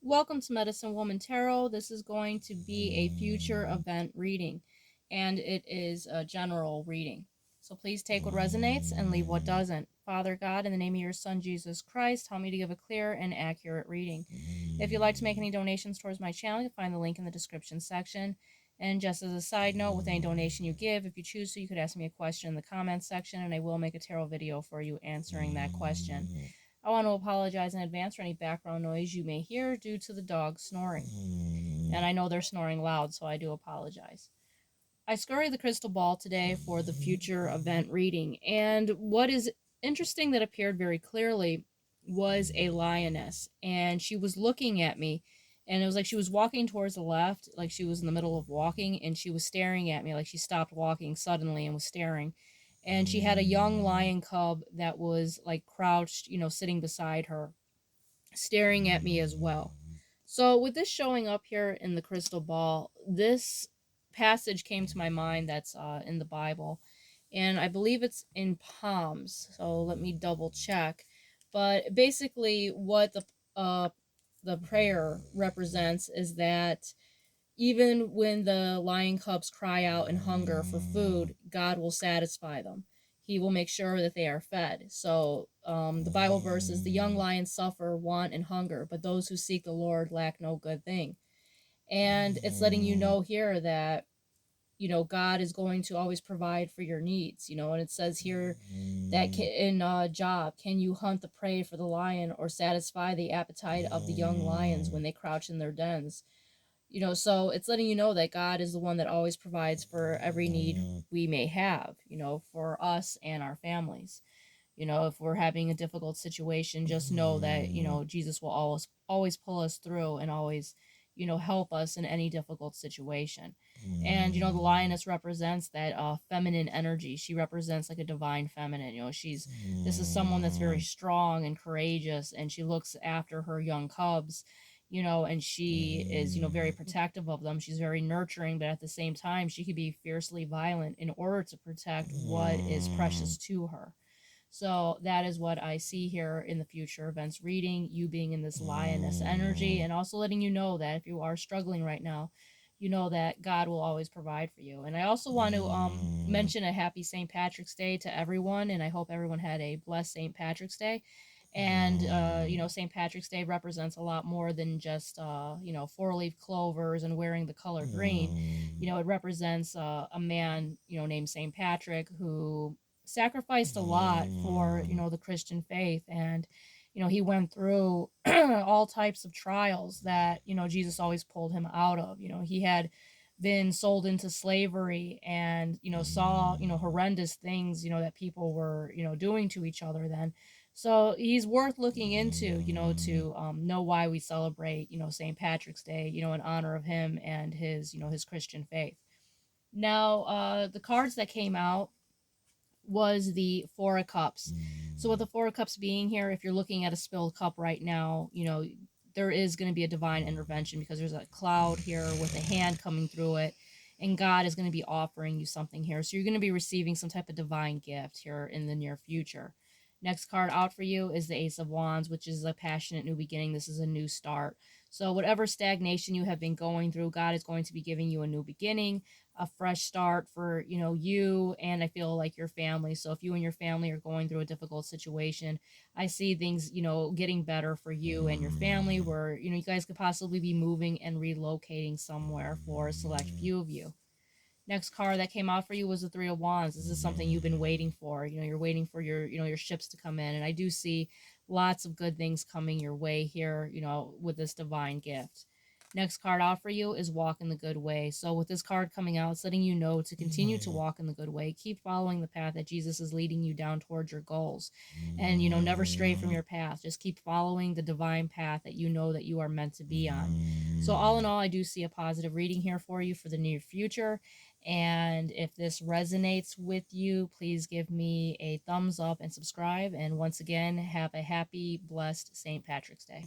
Welcome to Medicine Woman Tarot. This is going to be a future event reading, and it is a general reading. So please take what resonates and leave what doesn't. Father God, in the name of your Son, Jesus Christ, help me to give a clear and accurate reading. If you'd like to make any donations towards my channel, you'll find the link in the description section. And just as a side note, with any donation you give, if you choose to, you could ask me a question in the comments section, and I will make a tarot video for you answering that question. I want to apologize in advance for any background noise you may hear due to the dog snoring. And I know they're snoring loud, so I do apologize. I scurry the crystal ball today for the future event reading, and what is interesting that appeared very clearly was a lioness, and she was looking at me, and it was like she was walking towards the left, like she was in the middle of walking, and she was staring at me, like she stopped walking suddenly and was staring. And she had a young lion cub that was like crouched, sitting beside her, staring at me as well. So, with this showing up here in the crystal ball, this passage came to my mind that's in the Bible, and I believe it's in Psalms. So let me double check. But basically, what the prayer represents is that even when the lion cubs cry out in hunger for food, God will satisfy them. He will make sure that they are fed. So the Bible verse is, the young lions suffer want and hunger, but those who seek the Lord lack no good thing. And it's letting you know here that, God is going to always provide for your needs, and it says here that in Job, can you hunt the prey for the lion or satisfy the appetite of the young lions when they crouch in their dens? So it's letting you know that God is the one that always provides for every need we may have, for us and our families. If we're having a difficult situation, just know that, Jesus will always pull us through and always, help us in any difficult situation. And, the lioness represents that feminine energy. She represents like a divine feminine. This is someone that's very strong and courageous, and she looks after her young cubs, and she is, very protective of them. She's very nurturing, but at the same time, she could be fiercely violent in order to protect what is precious to her. So that is what I see here in the future events reading, you being in this lioness energy, and also letting you know that if you are struggling right now, you know that God will always provide for you. And I also want to mention a happy St. Patrick's Day to everyone, and I hope everyone had a blessed St. Patrick's Day. And St. Patrick's Day represents a lot more than just four-leaf clovers and wearing the color green. It represents a man named St. Patrick who sacrificed a lot for the Christian faith, and he went through all types of trials that Jesus always pulled him out of. He had been sold into slavery and saw horrendous things that people were doing to each other then. So he's worth looking into, to know why we celebrate St. Patrick's Day, in honor of him and his Christian faith. Now, the cards that came out was the Four of Cups. So with the Four of Cups being here, if you're looking at a spilled cup right now, there is going to be a divine intervention, because there's a cloud here with a hand coming through it, and God is going to be offering you something here. So you're going to be receiving some type of divine gift here in the near future. Next card out for you is the Ace of Wands, which is a passionate new beginning. This is a new start. So whatever stagnation you have been going through, God is going to be giving you a new beginning, a fresh start for you, and I feel like your family. So if you and your family are going through a difficult situation, I see things getting better for you and your family, where you guys could possibly be moving and relocating somewhere for a select few of you. Next card that came out for you was the Three of Wands. This is something you've been waiting for. You're waiting for your ships to come in, and I do see lots of good things coming your way here, with this divine gift. Next card out for you is Walk in the Good Way. So with this card coming out, it's letting you know to continue to walk in the good way. Keep following the path that Jesus is leading you down towards your goals. And, never stray from your path. Just keep following the divine path that that you are meant to be on. So all in all, I do see a positive reading here for you for the near future. And if this resonates with you, please give me a thumbs up and subscribe. And once again, have a happy, blessed St. Patrick's Day.